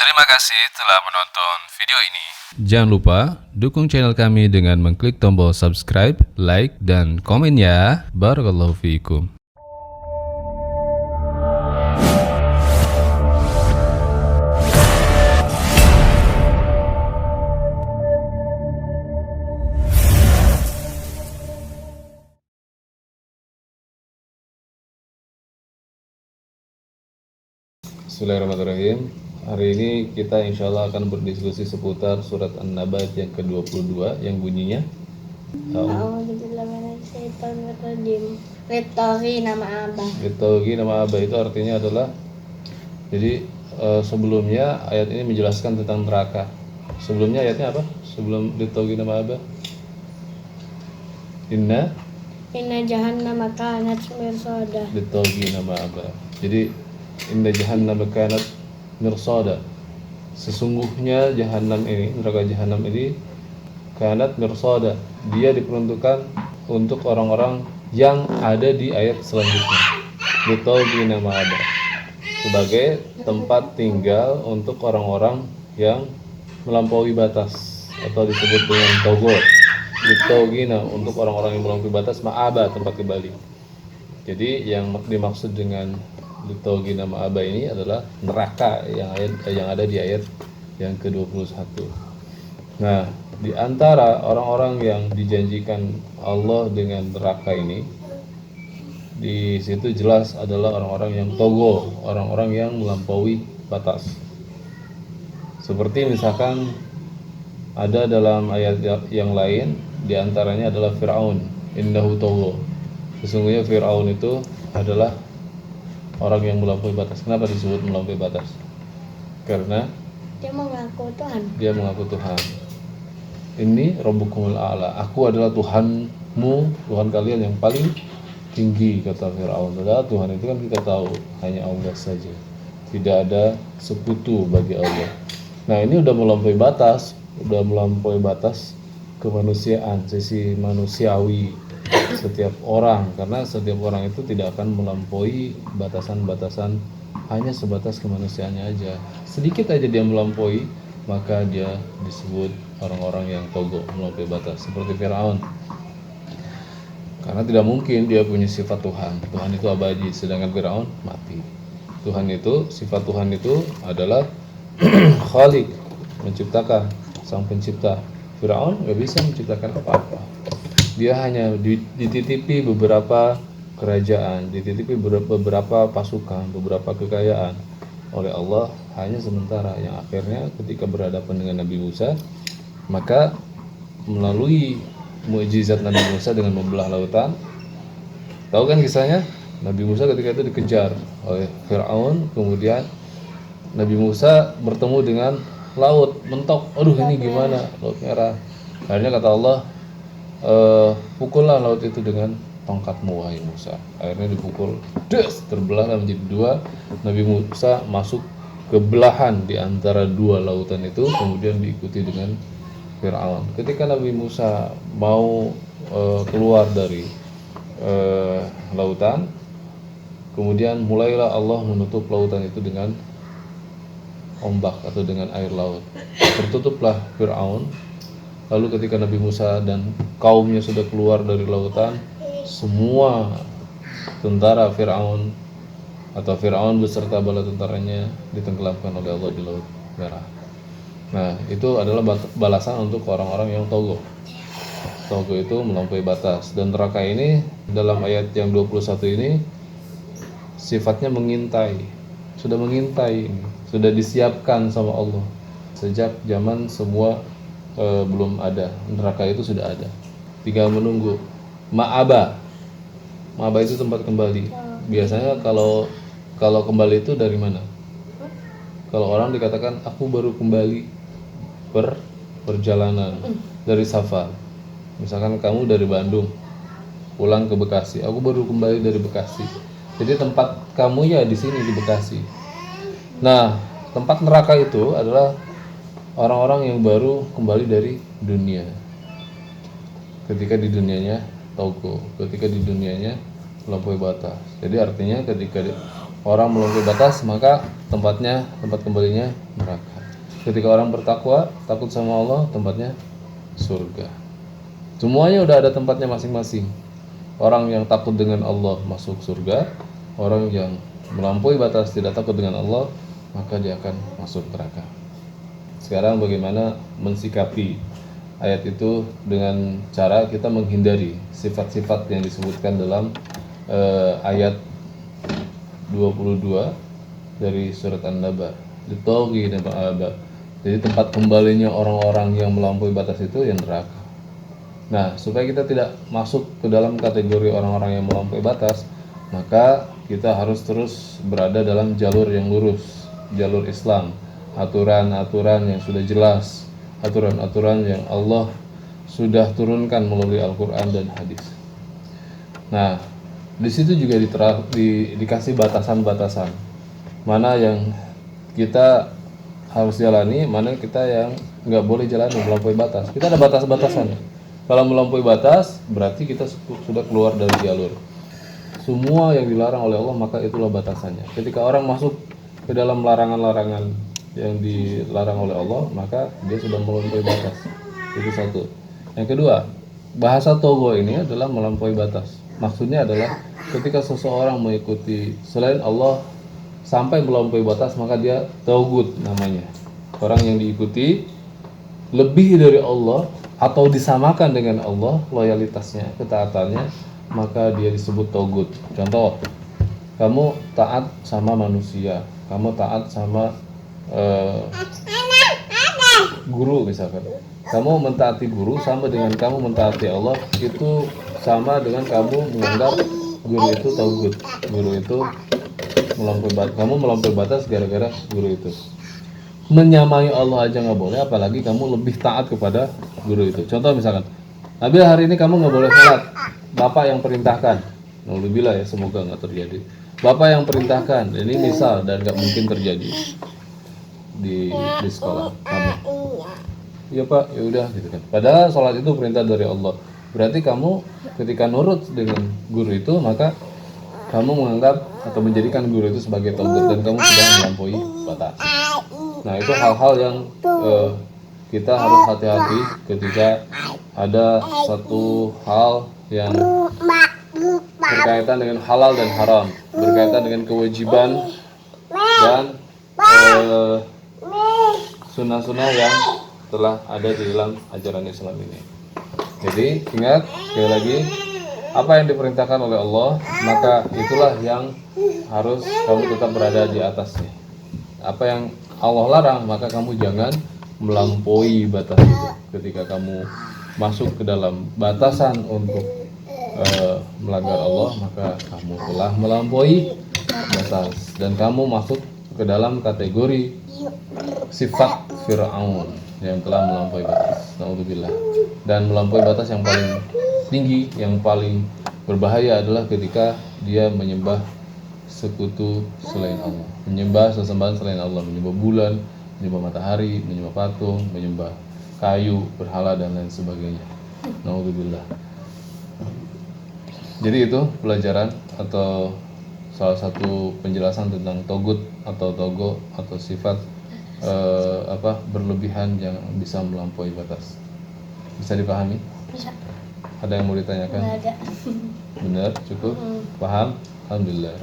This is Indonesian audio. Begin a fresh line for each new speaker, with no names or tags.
Terima kasih telah menonton video ini.
Jangan lupa dukung channel kami dengan mengklik tombol subscribe, like, dan komen ya. Barakallahu fiikum.
Bismillahirrahmanirrahim. Hari ini kita insya Allah akan berdiskusi seputar surat An-Naba yang ke-22 yang bunyinya
Littoghi nama Abah.
Littoghi nama Abah itu artinya adalah, jadi sebelumnya ayat ini menjelaskan tentang neraka. Sebelumnya ayatnya apa? Sebelum Littoghi nama Abah, Inna
Jahannama kanat mirsada.
Littoghi nama Abah. Jadi Inna Jahannama kanat mirsada, sesungguhnya Jahannam ini, neraka Jahannam ini, kanat mirsada, dia diperuntukkan untuk orang-orang yang ada di ayat selanjutnya. Littoghi nama Abah, sebagai tempat tinggal untuk orang-orang yang melampaui batas atau disebut dengan togo. Littogina, untuk orang-orang yang melampaui batas, ma'aba, tempat kembali. Jadi yang dimaksud dengan Littogina ma'aba ini adalah neraka yang ada di ayat yang ke-21. Nah, di antara orang-orang yang dijanjikan Allah dengan neraka ini, di situ jelas adalah orang-orang yang togo, orang-orang yang melampaui batas. Seperti misalkan ada dalam ayat yang lain, di antaranya adalah Fir'aun, innahu togo. Sesungguhnya Fir'aun itu adalah orang yang melampaui batas. Kenapa disebut melampaui batas? Karena dia mengaku Tuhan. Ini Rabbukumul A'la, aku adalah Tuhanmu, Tuhan kalian yang paling tinggi, kata Fir'aun. Padahal Tuhan itu kan kita tahu hanya Allah saja, tidak ada sekutu bagi Allah. Nah, ini udah melampaui batas kemanusiaan, sisi manusiawi setiap orang, karena setiap orang itu tidak akan melampaui batasan-batasan, hanya sebatas kemanusiaannya aja. Sedikit aja dia melampaui, maka dia disebut orang-orang yang togo, melampaui batas, seperti Firaun. Karena tidak mungkin dia punya sifat Tuhan. Tuhan itu abadi, sedangkan Firaun mati. Tuhan itu, sifat Tuhan itu adalah Khalik, menciptakan, sang pencipta. Firaun nggak bisa menciptakan apa-apa. Dia hanya dititipi beberapa kerajaan, dititipi beberapa pasukan, beberapa kekayaan oleh Allah, hanya sementara, yang akhirnya ketika berhadapan dengan Nabi Musa, maka melalui mukjizat Nabi Musa dengan membelah lautan. Tahu kan kisahnya? Nabi Musa ketika itu dikejar oleh Firaun, kemudian Nabi Musa bertemu dengan laut, mentok, aduh ini gimana, laut merah. Akhirnya kata Allah, pukullah laut itu dengan tongkatmu wahai Musa. Akhirnya dipukul, terbelah menjadi dua. Nabi Musa masuk ke belahan di antara dua lautan itu, kemudian diikuti dengan Fir'aun. Ketika Nabi Musa mau keluar dari lautan, kemudian mulailah Allah menutup lautan itu dengan ombak atau dengan air laut. Tertutuplah Fir'aun. Lalu ketika Nabi Musa dan kaumnya sudah keluar dari lautan, semua tentara Fir'aun atau Fir'aun beserta bala tentaranya ditenggelamkan oleh Allah di Laut Merah. Nah, itu adalah balasan untuk orang-orang yang togo. Togo itu melampaui batas. Dan neraka ini dalam ayat yang 21 ini sifatnya mengintai. Sudah mengintai, sudah disiapkan sama Allah. Sejak zaman semua belum ada, neraka itu sudah ada, tinggal menunggu. Ma'aba itu tempat kembali. Biasanya kalau kembali itu dari mana? Kalau orang dikatakan aku baru kembali perjalanan dari safar, misalkan kamu dari Bandung pulang ke Bekasi, aku baru kembali dari Bekasi. Jadi tempat kamu ya di sini di Bekasi. Nah, tempat neraka itu adalah orang-orang yang baru kembali dari dunia. Ketika di dunianya togo, ketika di dunianya melampaui batas. Jadi artinya ketika orang melampaui batas, maka tempat kembalinya neraka. Ketika orang bertakwa, takut sama Allah, tempatnya surga. Semuanya udah ada tempatnya masing-masing. Orang yang takut dengan Allah masuk surga, orang yang melampaui batas tidak takut dengan Allah, maka dia akan masuk neraka. Sekarang bagaimana mensikapi ayat itu dengan cara kita menghindari sifat-sifat yang disebutkan dalam ayat 22 dari surat An-Naba. Ditoghi dan ma'aba. Jadi tempat kembalinya orang-orang yang melampaui batas itu yang neraka. Nah, supaya kita tidak masuk ke dalam kategori orang-orang yang melampaui batas, maka kita harus terus berada dalam jalur yang lurus, jalur Islam, aturan-aturan yang sudah jelas, aturan-aturan yang Allah sudah turunkan melalui Al-Quran dan hadis. Nah, di situ juga dikasih batasan-batasan, mana yang kita harus jalani, mana kita yang nggak boleh jalani, melampaui batas. Kita ada batas-batasan. Kalau melampaui batas, berarti kita sudah keluar dari jalur. Semua yang dilarang oleh Allah, maka itulah batasannya. Ketika orang masuk ke dalam larangan-larangan yang dilarang oleh Allah, maka dia sudah melampaui batas. Itu satu. Yang kedua, bahasa togo ini adalah melampaui batas. Maksudnya adalah ketika seseorang mengikuti selain Allah sampai melampaui batas, maka dia taugut namanya. Orang yang diikuti lebih dari Allah atau disamakan dengan Allah loyalitasnya, ketaatannya, maka dia disebut taugut. Contoh, kamu taat sama manusia, kamu taat sama guru misalkan. Kamu mentaati guru sama dengan kamu mentaati Allah, itu sama dengan kamu menganggap guru itu taugut. Guru itu melampaui batas. Kamu melampaui batas gara-gara guru itu. Menyamai Allah aja nggak boleh, apalagi kamu lebih taat kepada guru itu. Contoh misalkan, Nabil hari ini kamu nggak boleh sholat, bapak yang perintahkan. Alhamdulillah ya, semoga nggak terjadi. Bapak yang perintahkan, ini misal dan nggak mungkin terjadi di sekolah kamu. Iya pak, ya udah gitu kan. Padahal sholat itu perintah dari Allah. Berarti kamu ketika nurut dengan guru itu, maka kamu menganggap atau menjadikan guru itu sebagai taugut dan kamu sudah melampaui batas. Nah, itu hal-hal yang kita harus hati-hati ketika ada satu hal yang berkaitan dengan halal dan haram, berkaitan dengan kewajiban dan sunnah-sunnah yang telah ada di dalam ajaran Islam ini. Jadi ingat sekali lagi, apa yang diperintahkan oleh Allah, maka itulah yang harus kamu tetap berada di atasnya. Apa yang Allah larang, maka kamu jangan melampaui batas itu. Ketika kamu masuk ke dalam batasan untuk melanggar Allah, maka kamu telah melampaui batas dan kamu masuk ke dalam kategori sifat Fir'aun yang telah melampaui batas. Naudzubillah. Dan melampaui batas yang paling tinggi, yang paling berbahaya adalah ketika dia menyembah sekutu selain Allah, menyembah sesembahan selain Allah, menyembah bulan, menyembah matahari, menyembah patung, menyembah kayu, berhala dan lain sebagainya. Naudzubillah. Jadi itu pelajaran atau salah satu penjelasan tentang togut atau togo atau sifat berlebihan yang bisa melampaui batas. Bisa dipahami?
Bisa.
Ada yang mau ditanyakan?
Nggak ada.
Benar, cukup, paham? Alhamdulillah,